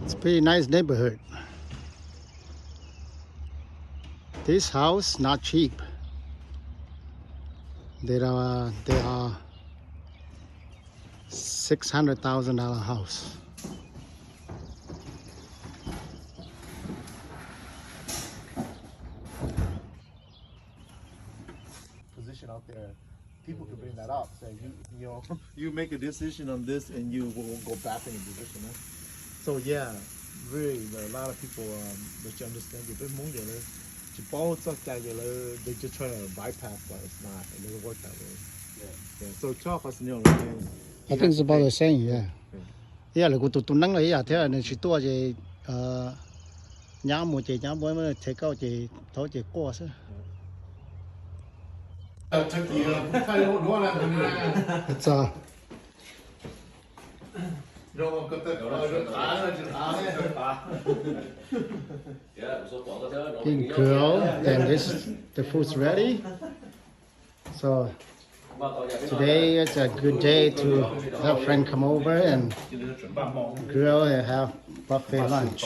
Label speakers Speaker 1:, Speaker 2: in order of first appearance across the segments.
Speaker 1: It's a pretty nice neighborhood. This house not cheap. They are $600,000 house.
Speaker 2: Position out there, people could bring that up. Say you know you make a decision on this and you will go back in the position. So yeah, really a lot of people which understand you bit moreเลยจะป้องสักใจเลย they just try to bypass but it's not it doesn't work that way. Yeah. So ชอบเขาเนี่ย
Speaker 1: I think it's about the same, yeah. Yeah, là tụi năng là thế là chỉ tua chỉ nhá một chỉ nhá bữa mới thấy cao chỉ thôi chỉ qua thôi. It's being grilled and the food's ready. So today it's a good day to have friend come over and grill and have buffet lunch.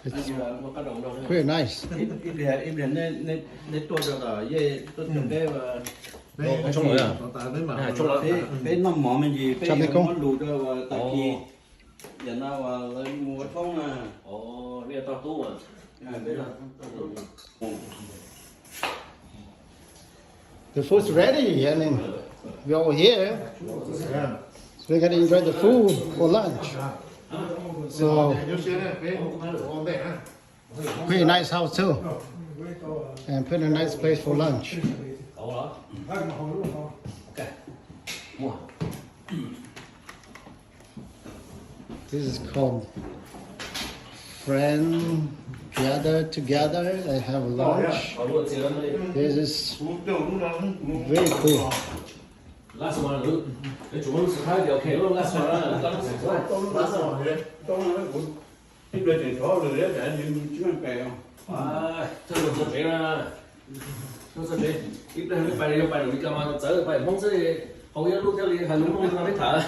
Speaker 1: It's pretty nice. The food's ready. I mean, we're all here. We're going to enjoy the food for lunch. So, pretty nice house too. And pretty nice place for lunch. This is called Friend Gather Together and have lunch. This is very cool.
Speaker 3: Last one, để chủ muốn khai điều khiển luôn last one đó.
Speaker 4: Cái chuyện chuyện khó rồi đấy, để như chứ ăn bè không?
Speaker 3: Thôi đừng có chuyện ra. Thôi sao vậy? Ít đây phải đi đâu đi cầm mà chở phải mong sẽ hầu như lúc theo đi hành lúc không biết thở.